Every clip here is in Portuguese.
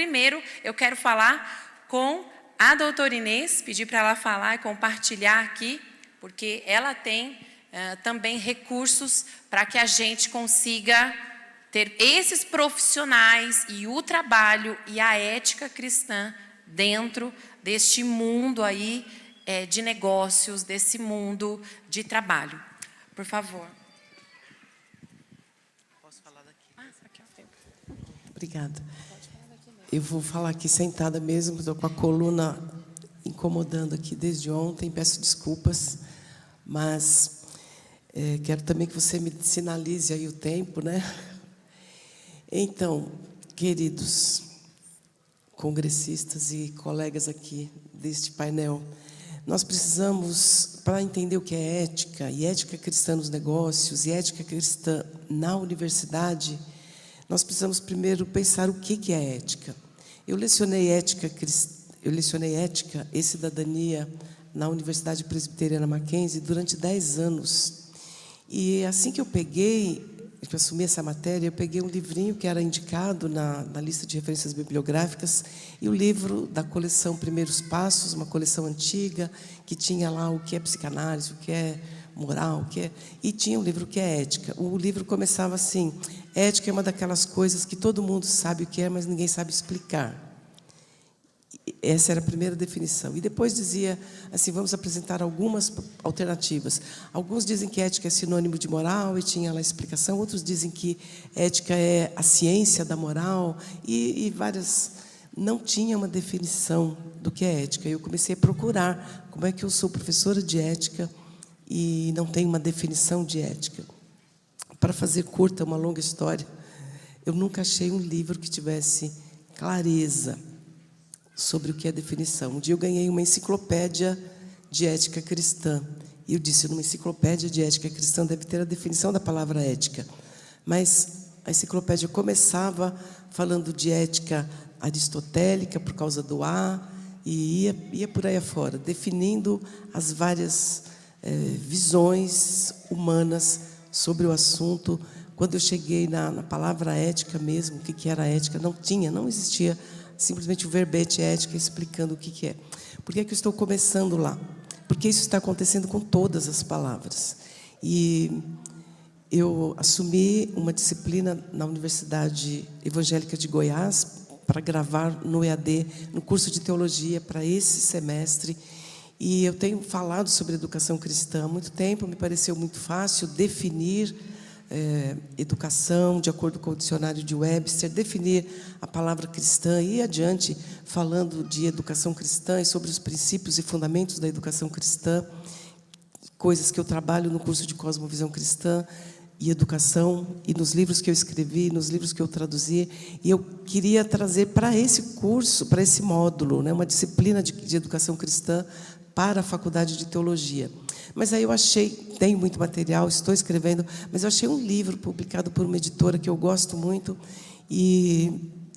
primeiro eu quero falar com a doutora Inês, pedir para ela falar e compartilhar aqui, porque ela tem também recursos para que a gente consiga ter esses profissionais e o trabalho e a ética cristã dentro deste mundo aí de negócios, desse mundo de trabalho. Por favor. Posso falar daqui? Obrigada. Eu vou falar aqui sentada mesmo, estou com a coluna incomodando aqui desde ontem, peço desculpas, mas quero também que você me sinalize aí o tempo, né? Então, queridos congressistas e colegas aqui deste painel, nós precisamos, para entender o que é ética, e ética cristã nos negócios, e ética cristã na universidade, nós precisamos primeiro pensar o que é ética. Eu lecionei ética e cidadania na Universidade Presbiteriana Mackenzie durante 10 anos. E assim que eu assumi essa matéria, eu peguei um livrinho que era indicado na lista de referências bibliográficas, e o livro da coleção Primeiros Passos, uma coleção antiga, que tinha lá o que é psicanálise, o que é moral, e tinha um livro que é ética. O livro começava assim: ética é uma daquelas coisas que todo mundo sabe o que é, mas ninguém sabe explicar. Essa era a primeira definição. E depois dizia assim: vamos apresentar algumas alternativas. Alguns dizem que ética é sinônimo de moral, e tinha lá a explicação. Outros dizem que ética é a ciência da moral, e várias. Não tinha uma definição do que é ética. Eu comecei a procurar como é que eu sou professora de ética e não tenho uma definição de ética. Para fazer curta uma longa história, eu nunca achei um livro que tivesse clareza sobre o que é definição. Um dia eu ganhei uma enciclopédia de ética cristã. E eu disse: numa enciclopédia de ética cristã deve ter a definição da palavra ética. Mas a enciclopédia começava falando de ética aristotélica, por causa do A, e ia por aí afora, definindo as várias visões humanas sobre o assunto. Quando eu cheguei na palavra ética mesmo, o que era ética, não existia simplesmente o verbete ética explicando o que é. Por que eu estou começando lá? Porque isso está acontecendo com todas as palavras. E eu assumi uma disciplina na Universidade Evangélica de Goiás para gravar no EAD, no curso de teologia, para esse semestre. E eu tenho falado sobre educação cristã há muito tempo. Me pareceu muito fácil definir educação, de acordo com o dicionário de Webster, definir a palavra cristã e ir adiante falando de educação cristã e sobre os princípios e fundamentos da educação cristã, coisas que eu trabalho no curso de Cosmovisão Cristã e Educação, e nos livros que eu escrevi, nos livros que eu traduzi. E eu queria trazer para esse curso, para esse módulo, né, uma disciplina de educação cristã para a Faculdade de Teologia. Mas aí eu achei, tenho muito material, estou escrevendo, mas eu achei um livro publicado por uma editora que eu gosto muito, e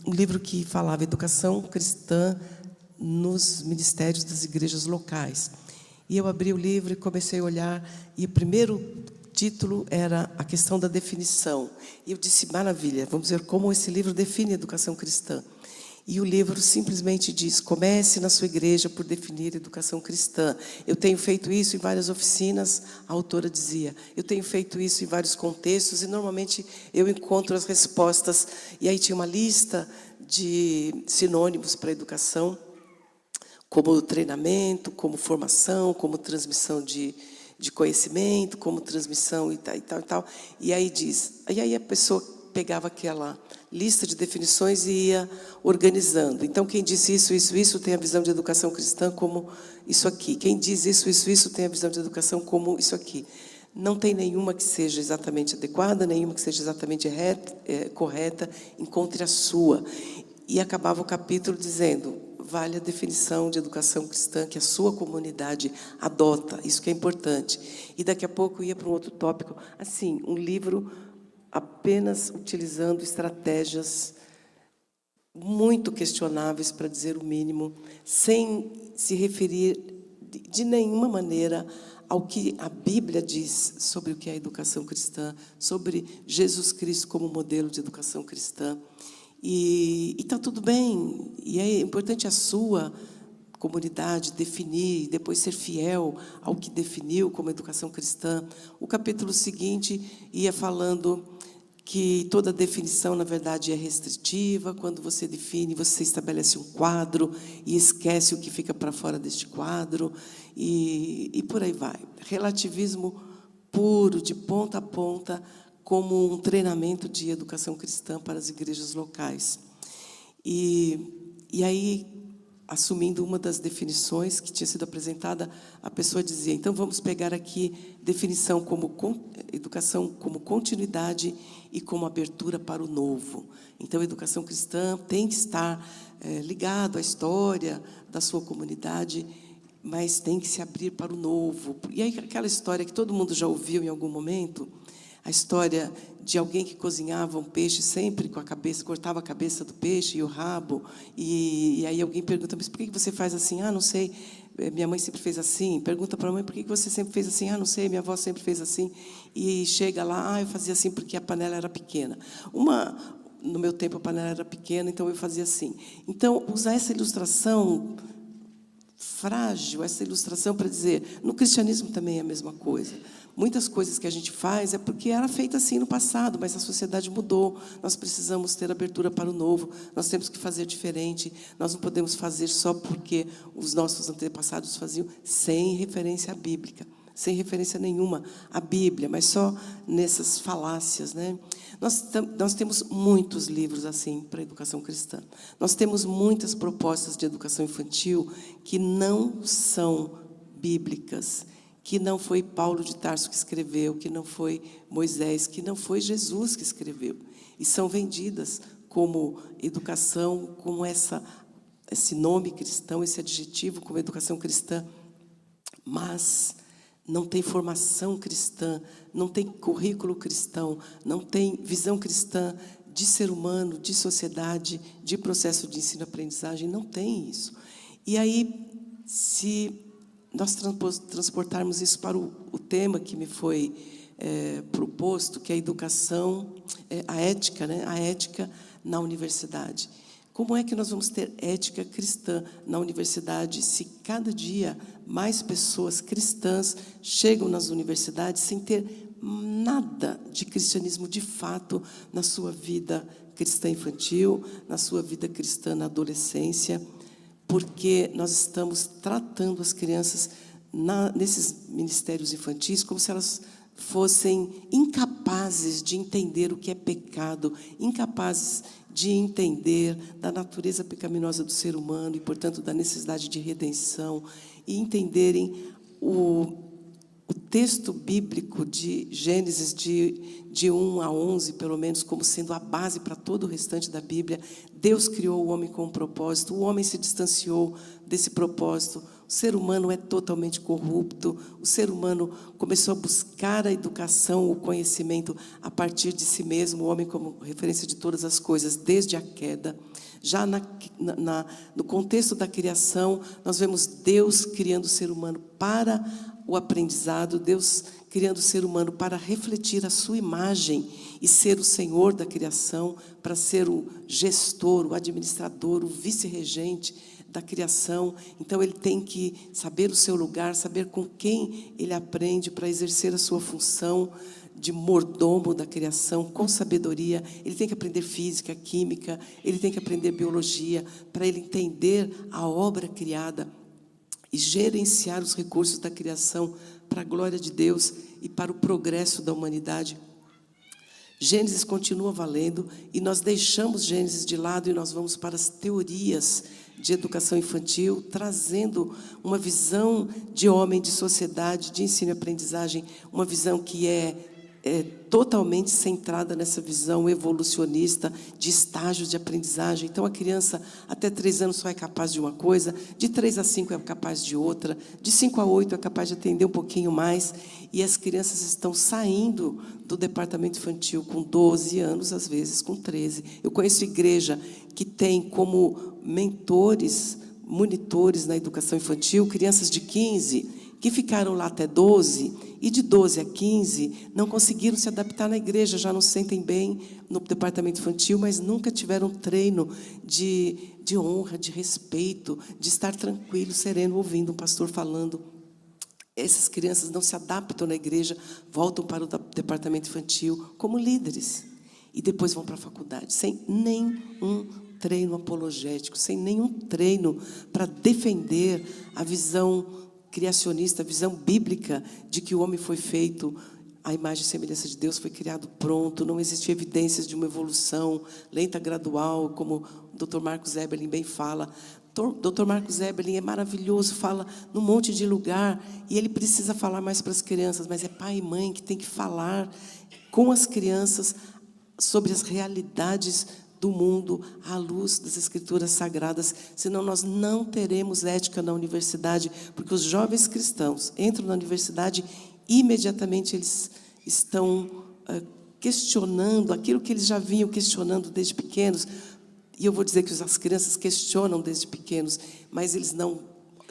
um livro que falava educação cristã nos ministérios das igrejas locais. E eu abri o livro e comecei a olhar, e o primeiro título era a questão da definição. E eu disse: maravilha, vamos ver como esse livro define a educação cristã. E o livro simplesmente diz: comece na sua igreja por definir educação cristã. Eu tenho feito isso em várias oficinas, a autora dizia. Eu tenho feito isso em vários contextos, e normalmente eu encontro as respostas. E aí tinha uma lista de sinônimos para educação, como treinamento, como formação, como transmissão de conhecimento, como transmissão e tal, e tal, e tal. E aí diz, e aí a pessoa pegava aquela lista de definições e ia organizando. Então, quem diz isso tem a visão de educação cristã como isso aqui. Quem diz isso tem a visão de educação como isso aqui. Não tem nenhuma que seja exatamente adequada, nenhuma que seja exatamente correta, encontre a sua. E acabava o capítulo dizendo: vale a definição de educação cristã que a sua comunidade adota, isso que é importante. E daqui a pouco ia para um outro tópico, assim, um livro apenas utilizando estratégias muito questionáveis, para dizer o mínimo, sem se referir de nenhuma maneira ao que a Bíblia diz sobre o que é a educação cristã, sobre Jesus Cristo como modelo de educação cristã. E está tudo bem. E é importante a sua comunidade definir, depois ser fiel ao que definiu como educação cristã. O capítulo seguinte ia falando que toda definição, na verdade, é restritiva. Quando você define, você estabelece um quadro e esquece o que fica para fora deste quadro, e por aí vai. Relativismo puro, de ponta a ponta, como um treinamento de educação cristã para as igrejas locais. E aí, assumindo uma das definições que tinha sido apresentada, a pessoa dizia: então vamos pegar aqui definição como educação como continuidade e como abertura para o novo. Então, a educação cristã tem que estar ligado à história da sua comunidade, mas tem que se abrir para o novo. E aí, aquela história que todo mundo já ouviu em algum momento, a história de alguém que cozinhava um peixe sempre com a cabeça, cortava a cabeça do peixe e o rabo, e aí alguém pergunta: mas por que você faz assim? Ah, não sei, minha mãe sempre fez assim. Pergunta para a mãe: por que você sempre fez assim? Ah, não sei, minha avó sempre fez assim. E chega lá: ah, eu fazia assim porque a panela era pequena. No meu tempo a panela era pequena, então eu fazia assim. Então, usar essa ilustração frágil, essa ilustração para dizer, no cristianismo também é a mesma coisa. Muitas coisas que a gente faz é porque era feita assim no passado, mas a sociedade mudou, nós precisamos ter abertura para o novo, nós temos que fazer diferente, nós não podemos fazer só porque os nossos antepassados faziam, sem referência bíblica, sem referência nenhuma à Bíblia, mas só nessas falácias, né? Nós temos muitos livros assim para a educação cristã. Nós temos muitas propostas de educação infantil que não são bíblicas, que não foi Paulo de Tarso que escreveu, que não foi Moisés, que não foi Jesus que escreveu. E são vendidas como educação, como esse nome cristão, esse adjetivo como educação cristã, mas não tem formação cristã, não tem currículo cristão, não tem visão cristã de ser humano, de sociedade, de processo de ensino-aprendizagem, não tem isso. E aí, se nós transportarmos isso para o tema que me foi proposto, que é a educação, a ética, né? A ética na universidade. Como é que nós vamos ter ética cristã na universidade se cada dia mais pessoas cristãs chegam nas universidades sem ter nada de cristianismo de fato na sua vida cristã infantil, na sua vida cristã na adolescência, porque nós estamos tratando as crianças nesses ministérios infantis como se elas fossem incapazes de entender o que é pecado, incapazes de entender da natureza pecaminosa do ser humano e, portanto, da necessidade de redenção, e entenderem o texto bíblico de Gênesis, de 1 a 11, pelo menos, como sendo a base para todo o restante da Bíblia. Deus criou o homem com um propósito, o homem se distanciou desse propósito, o ser humano é totalmente corrupto, o ser humano começou a buscar a educação, o conhecimento a partir de si mesmo, o homem como referência de todas as coisas, desde a queda. Já no contexto da criação, nós vemos Deus criando o ser humano para o aprendizado, Deus criando o ser humano para refletir a sua imagem e ser o Senhor da criação, para ser o gestor, o administrador, o vice-regente da criação. Então, ele tem que saber o seu lugar, saber com quem ele aprende para exercer a sua função de mordomo da criação, com sabedoria. Ele tem que aprender física, química, ele tem que aprender biologia, para ele entender a obra criada e gerenciar os recursos da criação para a glória de Deus e para o progresso da humanidade. Gênesis continua valendo e nós deixamos Gênesis de lado e nós vamos para as teorias de educação infantil, trazendo uma visão de homem, de sociedade, de ensino e aprendizagem, uma visão que é totalmente centrada nessa visão evolucionista de estágios de aprendizagem. Então, a criança até 3 anos só é capaz de uma coisa, de 3 a 5 é capaz de outra, de 5 a 8 é capaz de atender um pouquinho mais, e as crianças estão saindo do departamento infantil com 12 anos, às vezes com 13. Eu conheço igreja que tem como mentores, monitores na educação infantil, crianças de 15, que ficaram lá até 12, E de 12 a 15, não conseguiram se adaptar na igreja, já não se sentem bem no departamento infantil, mas nunca tiveram treino de honra, de respeito, de estar tranquilo, sereno, ouvindo um pastor falando. Essas crianças não se adaptam na igreja, voltam para o departamento infantil como líderes. E depois vão para a faculdade, sem nenhum treino apologético, sem nenhum treino para defender a visão criacionista, a visão bíblica de que o homem foi feito à imagem e semelhança de Deus, foi criado pronto, não existem evidências de uma evolução lenta, gradual, como o Dr. Marcos Eberlin bem fala. Dr. Marcos Eberlin é maravilhoso, fala num monte de lugar, e ele precisa falar mais para as crianças, mas é pai e mãe que tem que falar com as crianças sobre as realidades do mundo, à luz das Escrituras Sagradas, senão nós não teremos ética na universidade, porque os jovens cristãos entram na universidade, imediatamente eles estão questionando aquilo que eles já vinham questionando desde pequenos, e eu vou dizer que as crianças questionam desde pequenos, mas eles não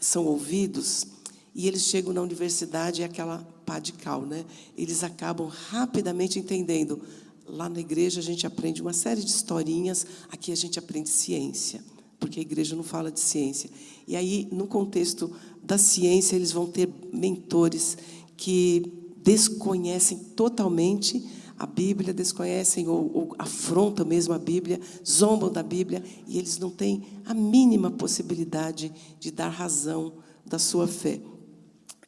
são ouvidos, e eles chegam na universidade, é aquela pá de cal, né? Eles acabam rapidamente entendendo. Lá na igreja a gente aprende uma série de historinhas, aqui a gente aprende ciência, porque a igreja não fala de ciência. E aí, no contexto da ciência, eles vão ter mentores que desconhecem totalmente a Bíblia, desconhecem ou afrontam mesmo a Bíblia, zombam da Bíblia, e eles não têm a mínima possibilidade de dar razão da sua fé.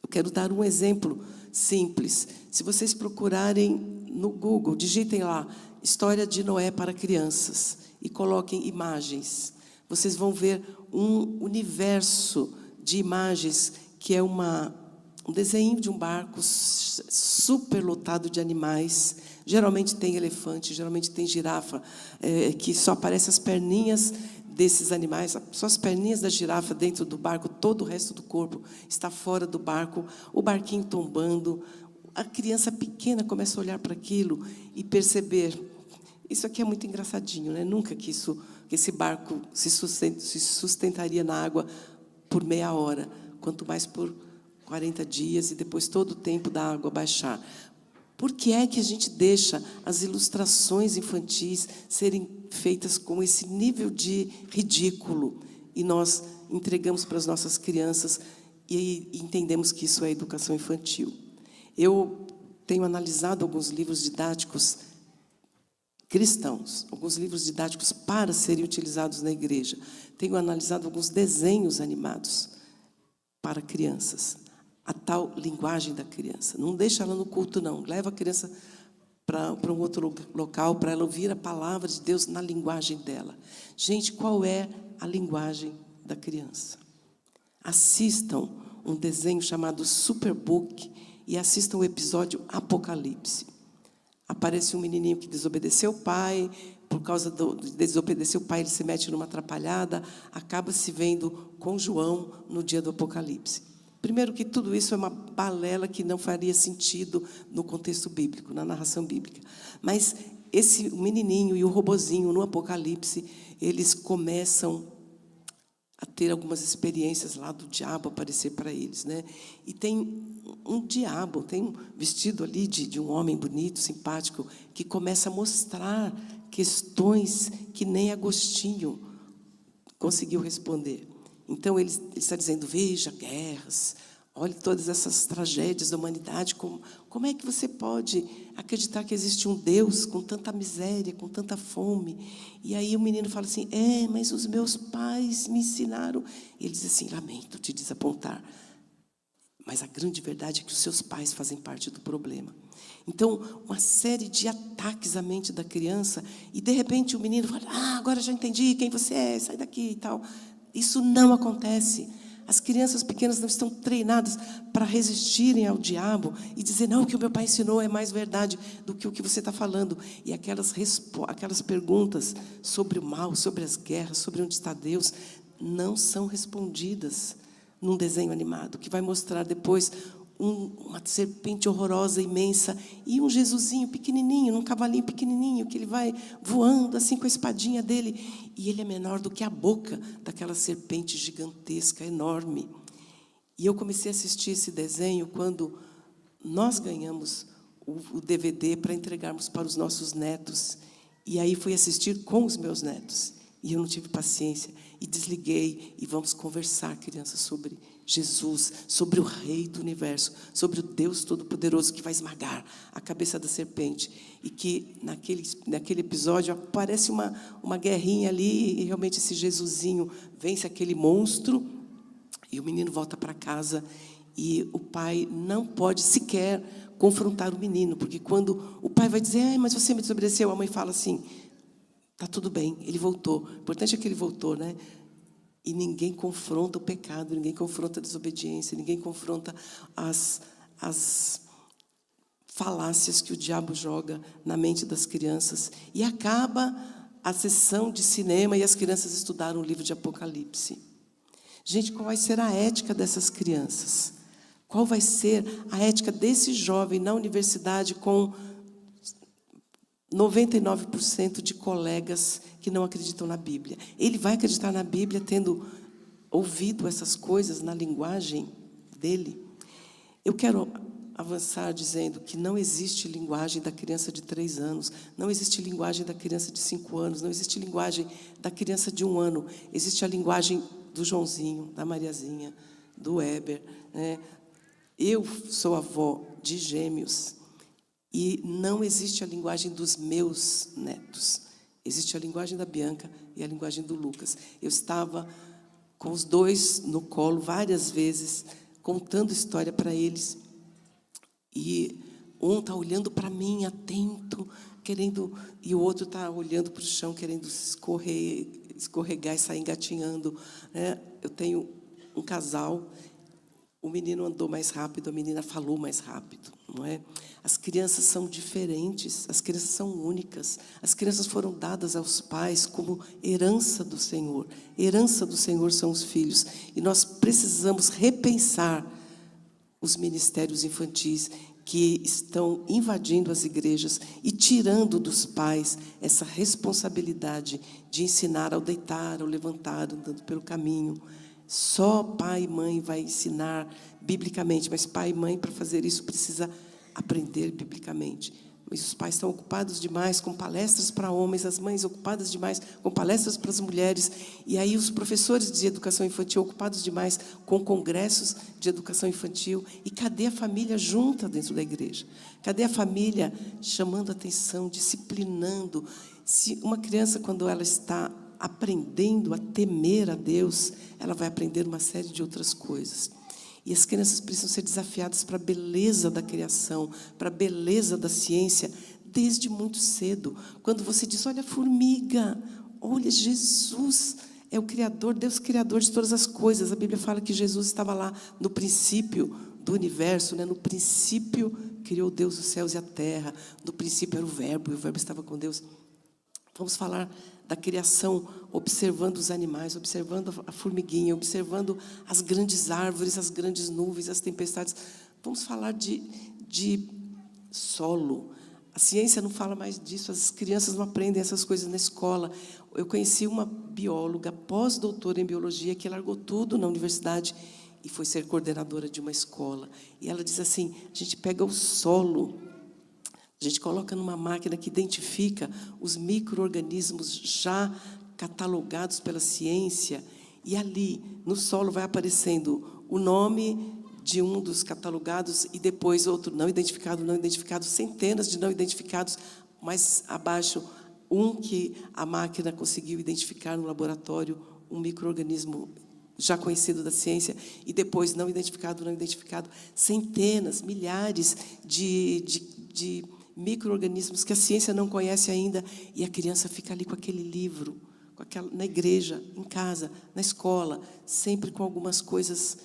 Eu quero dar um exemplo simples. Se vocês procurarem no Google, digitem lá, história de Noé para crianças, e coloquem imagens. Vocês vão ver um universo de imagens, que é um desenho de um barco super lotado de animais. Geralmente tem elefante, geralmente tem girafa, que só aparecem as perninhas desses animais, só as perninhas da girafa dentro do barco, todo o resto do corpo está fora do barco, o barquinho tombando. A criança pequena começa a olhar para aquilo e perceber, isso aqui é muito engraçadinho, né? Nunca que esse barco se sustentaria na água por meia hora, quanto mais por 40 dias e depois todo o tempo da água baixar. Por que é que a gente deixa as ilustrações infantis serem feitas com esse nível de ridículo e nós entregamos para as nossas crianças e entendemos que isso é educação infantil? Eu tenho analisado alguns livros didáticos cristãos, alguns livros didáticos para serem utilizados na igreja. Tenho analisado alguns desenhos animados para crianças, a tal linguagem da criança. Não deixa ela no culto, não. Leva a criança para um outro local, para ela ouvir a palavra de Deus na linguagem dela. Gente, qual é a linguagem da criança? Assistam um desenho chamado Superbook, e assistam o episódio Apocalipse. Aparece um menininho que desobedeceu o pai, por causa de desobedecer o pai, ele se mete numa atrapalhada, acaba se vendo com João no dia do Apocalipse. Primeiro que tudo isso é uma balela que não faria sentido no contexto bíblico, na narração bíblica. Mas esse menininho e o robozinho no Apocalipse, eles começam a ter algumas experiências lá do diabo aparecer para eles, né? E tem um diabo, tem um vestido ali de um homem bonito, simpático, que começa a mostrar questões que nem Agostinho conseguiu responder. Então, ele está dizendo, veja, guerras, olhe todas essas tragédias da humanidade, como é que você pode acreditar que existe um Deus com tanta miséria, com tanta fome? E aí o menino fala assim, mas os meus pais me ensinaram. E ele diz assim, lamento te desapontar, mas a grande verdade é que os seus pais fazem parte do problema. Então, uma série de ataques à mente da criança, e de repente o menino fala, agora já entendi quem você é, sai daqui e tal. Isso não acontece. As crianças pequenas não estão treinadas para resistirem ao diabo e dizer, não, o que o meu pai ensinou é mais verdade do que o que você está falando. E aquelas perguntas sobre o mal, sobre as guerras, sobre onde está Deus, não são respondidas num desenho animado, que vai mostrar depois uma serpente horrorosa, imensa, e um Jesusinho pequenininho, num cavalinho pequenininho, que ele vai voando assim com a espadinha dele, e ele é menor do que a boca daquela serpente gigantesca, enorme. E eu comecei a assistir esse desenho quando nós ganhamos o DVD para entregarmos para os nossos netos. E aí fui assistir com os meus netos. E eu não tive paciência. E desliguei. E vamos conversar, crianças, sobre Jesus, sobre o Rei do Universo, sobre o Deus Todo-Poderoso que vai esmagar a cabeça da serpente. E que naquele episódio aparece uma guerrinha ali, e realmente esse Jesusinho vence aquele monstro, e o menino volta para casa, e o pai não pode sequer confrontar o menino, porque quando o pai vai dizer, mas você me desobedeceu, a mãe fala assim, tá tudo bem, ele voltou. O importante é que ele voltou, né? E ninguém confronta o pecado, ninguém confronta a desobediência, ninguém confronta as falácias que o diabo joga na mente das crianças. E acaba a sessão de cinema e as crianças estudaram o livro de Apocalipse. Gente, qual vai ser a ética dessas crianças? Qual vai ser a ética desse jovem na universidade com 99% de colegas que não acreditam na Bíblia? Ele vai acreditar na Bíblia tendo ouvido essas coisas na linguagem dele? Eu quero avançar dizendo que não existe linguagem da criança de 3 anos, não existe linguagem da criança de 5 anos, não existe linguagem da criança de 1 ano. Existe a linguagem do Joãozinho, da Mariazinha, do Weber, né? Eu sou avó de gêmeos e não existe a linguagem dos meus netos. Existe a linguagem da Bianca e a linguagem do Lucas. Eu estava com os dois no colo várias vezes, contando história para eles. E um está olhando para mim, atento, querendo, e o outro está olhando para o chão, querendo escorregar e sair engatinhando, né? Eu tenho um casal, o menino andou mais rápido, a menina falou mais rápido, não é? As crianças são diferentes, as crianças são únicas, as crianças foram dadas aos pais como herança do Senhor. Herança do Senhor são os filhos, e nós precisamos repensar os ministérios infantis que estão invadindo as igrejas e tirando dos pais essa responsabilidade de ensinar ao deitar, ao levantar, andando pelo caminho. Só pai e mãe vai ensinar biblicamente, mas pai e mãe, para fazer isso, precisa aprender biblicamente. Mas os pais estão ocupados demais com palestras para homens, as mães ocupadas demais com palestras para as mulheres, e aí os professores de educação infantil ocupados demais com congressos de educação infantil. E cadê a família junta dentro da igreja? Cadê a família chamando atenção, disciplinando? Se uma criança, quando ela está aprendendo a temer a Deus, ela vai aprender uma série de outras coisas. E as crianças precisam ser desafiadas para a beleza da criação, para a beleza da ciência, desde muito cedo. Quando você diz, olha a formiga, olha, Jesus é o Criador, Deus Criador de todas as coisas. A Bíblia fala que Jesus estava lá no princípio do universo, né? No princípio criou Deus os céus e a terra, no princípio era o Verbo, e o Verbo estava com Deus. Vamos falar da criação, observando os animais, observando a formiguinha, observando as grandes árvores, as grandes nuvens, as tempestades. Vamos falar de solo. A ciência não fala mais disso, as crianças não aprendem essas coisas na escola. Eu conheci uma bióloga, pós-doutora em biologia, que largou tudo na universidade e foi ser coordenadora de uma escola. E ela diz assim, a gente pega o solo, a gente coloca numa máquina que identifica os micro-organismos já catalogados pela ciência, e ali, no solo, vai aparecendo o nome de um dos catalogados e depois outro não identificado, centenas de não identificados, mais abaixo, um que a máquina conseguiu identificar no laboratório, um micro-organismo já conhecido da ciência, e depois não identificado, centenas, milhares de micro-organismos que a ciência não conhece ainda, e a criança fica ali com aquele livro, na igreja, em casa, na escola, sempre com algumas coisas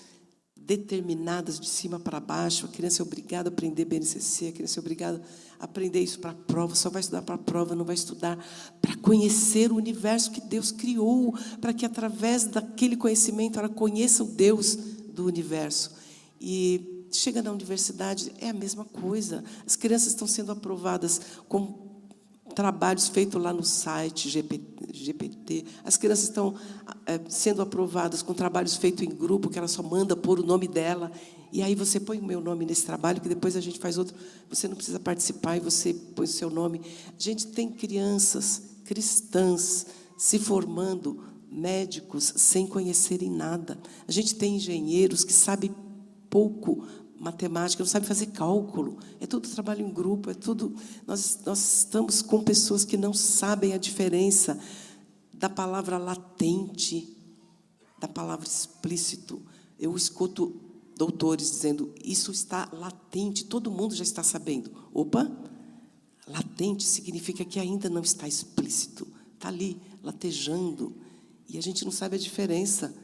determinadas de cima para baixo. A criança é obrigada a aprender BNCC, a criança é obrigada a aprender isso para a prova, só vai estudar para a prova, não vai estudar para conhecer o universo que Deus criou, para que através daquele conhecimento ela conheça o Deus do universo. E chega na universidade, é a mesma coisa. As crianças estão sendo aprovadas com trabalhos feitos lá no site GPT. As crianças estão sendo aprovadas com trabalhos feitos em grupo, que ela só manda pôr o nome dela. E aí você põe o meu nome nesse trabalho, que depois a gente faz outro. Você não precisa participar e você põe o seu nome. A gente tem crianças cristãs se formando, médicos sem conhecerem nada. A gente tem engenheiros que sabem pouco matemática, não sabem fazer cálculo. É tudo trabalho em grupo, é tudo. Nós estamos com pessoas que não sabem a diferença da palavra latente, da palavra explícito. Eu escuto doutores dizendo, isso está latente, todo mundo já está sabendo. Opa, latente significa que ainda não está explícito, está ali, latejando. E a gente não sabe a diferença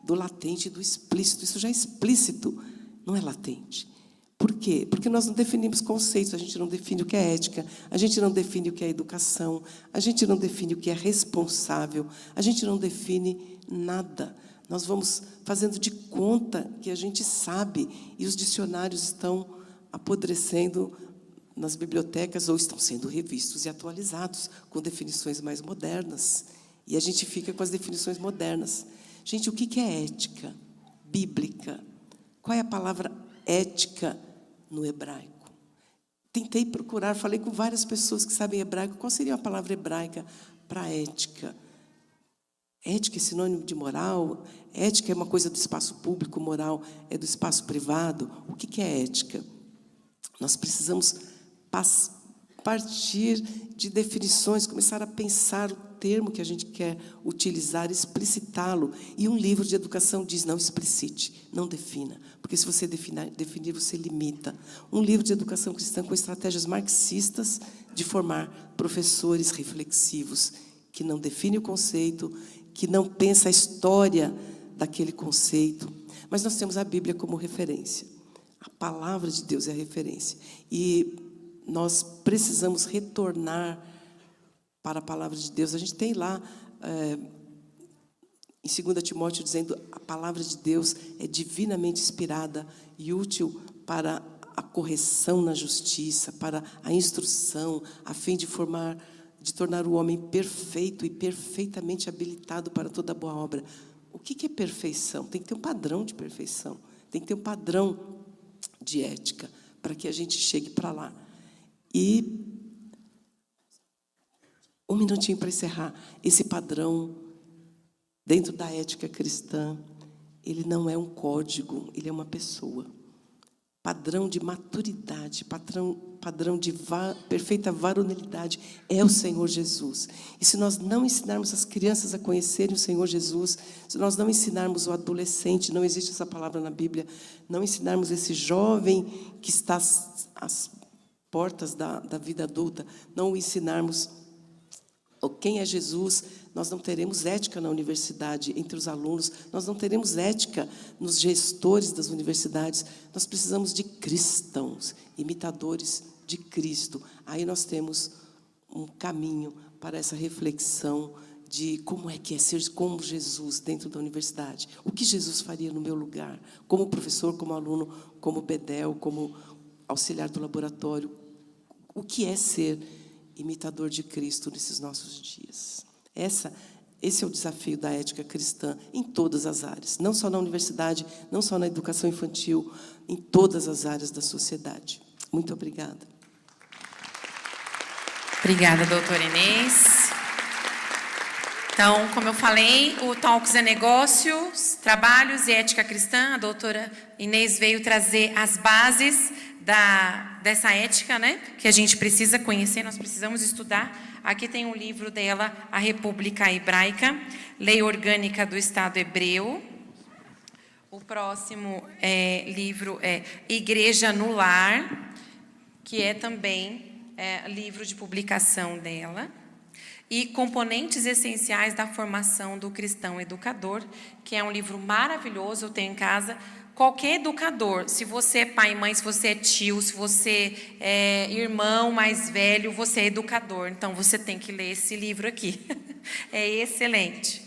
do latente e do explícito. Isso já é explícito, não é latente. Por quê? Porque nós não definimos conceitos, a gente não define o que é ética, a gente não define o que é educação, a gente não define o que é responsável, a gente não define nada. Nós vamos fazendo de conta que a gente sabe, e os dicionários estão apodrecendo nas bibliotecas ou estão sendo revistos e atualizados com definições mais modernas. E a gente fica com as definições modernas. Gente, o que é ética bíblica? Qual é a palavra ética no hebraico? Tentei procurar, falei com várias pessoas que sabem hebraico. Qual seria a palavra hebraica para ética? Ética é sinônimo de moral? Ética é uma coisa do espaço público, moral é do espaço privado? O que é ética? Nós precisamos partir de definições, começar a pensar o termo que a gente quer utilizar, explicitá-lo. E um livro de educação diz, não explicite, não defina, porque se você definir, você limita. Um livro de educação cristã com estratégias marxistas de formar professores reflexivos, que não define o conceito, que não pensa a história daquele conceito. Mas nós temos a Bíblia como referência. A palavra de Deus é a referência. E nós precisamos retornar para a palavra de Deus. A gente tem lá, em 2 Timóteo, dizendo a palavra de Deus é divinamente inspirada e útil para a correção na justiça, para a instrução, a fim de tornar o homem perfeito e perfeitamente habilitado para toda boa obra. O que é perfeição? Tem que ter um padrão de perfeição, tem que ter um padrão de ética para que a gente chegue para lá. E um minutinho para encerrar. Esse padrão, dentro da ética cristã, ele não é um código, ele é uma pessoa. Padrão de maturidade, padrão de perfeita varonilidade é o Senhor Jesus. E se nós não ensinarmos as crianças a conhecerem o Senhor Jesus, se nós não ensinarmos o adolescente, não existe essa palavra na Bíblia, não ensinarmos esse jovem que está às portas da vida adulta, não o ensinarmos quem é Jesus, nós não teremos ética na universidade, entre os alunos, nós não teremos ética nos gestores das universidades. Nós precisamos de cristãos, imitadores de Cristo. Aí nós temos um caminho para essa reflexão de como é que é ser como Jesus dentro da universidade. O que Jesus faria no meu lugar, como professor, como aluno, como bedel, como auxiliar do laboratório. O que é ser imitador de Cristo nesses nossos dias? Esse é o desafio da ética cristã em todas as áreas, não só na universidade, não só na educação infantil, em todas as áreas da sociedade. Muito obrigada. Obrigada, doutora Inês. Então, como eu falei, o Talks é Negócios, Trabalhos e Ética Cristã. A doutora Inês veio trazer as bases dessa ética, né, que a gente precisa conhecer, nós precisamos estudar. Aqui tem um livro dela, A República Hebraica, Lei Orgânica do Estado Hebreu. O próximo livro é Igreja no Lar, que é também livro de publicação dela. E Componentes Essenciais da Formação do Cristão Educador, que é um livro maravilhoso, eu tenho em casa. Qualquer educador, se você é pai e mãe, se você é tio, se você é irmão mais velho, você é educador. Então, você tem que ler esse livro aqui. É excelente.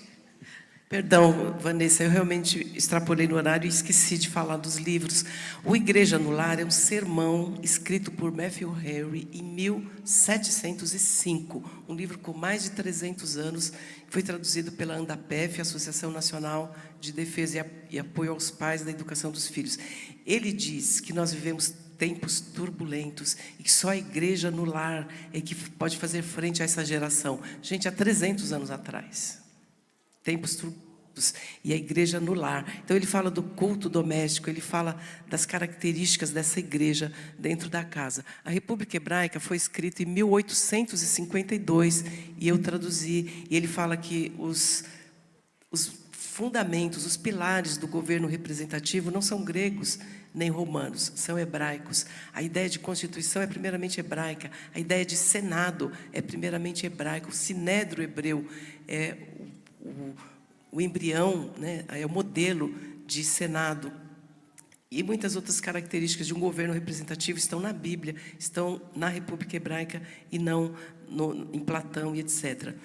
Perdão, Vanessa, eu realmente extrapolei no horário e esqueci de falar dos livros. O Igreja no Lar é um sermão escrito por Matthew Henry em 1705, um livro com mais de 300 anos, que foi traduzido pela ANDAPEF, Associação Nacional de Defesa e Apoio aos Pais da Educação dos Filhos. Ele diz que nós vivemos tempos turbulentos e que só a igreja no lar é que pode fazer frente a essa geração. Gente, há 300 anos atrás. Tempos turbulentos e a igreja no lar. Então ele fala do culto doméstico, ele fala das características dessa igreja dentro da casa. A República Hebraica foi escrita em 1852 e eu traduzi, e ele fala que os fundamentos, os pilares do governo representativo não são gregos nem romanos, são hebraicos. A ideia de constituição é primeiramente hebraica, a ideia de senado é primeiramente hebraico, o sinédrio hebreu é o embrião, né, é o modelo de senado. E muitas outras características de um governo representativo estão na Bíblia, estão na República Hebraica e não em Platão e etc.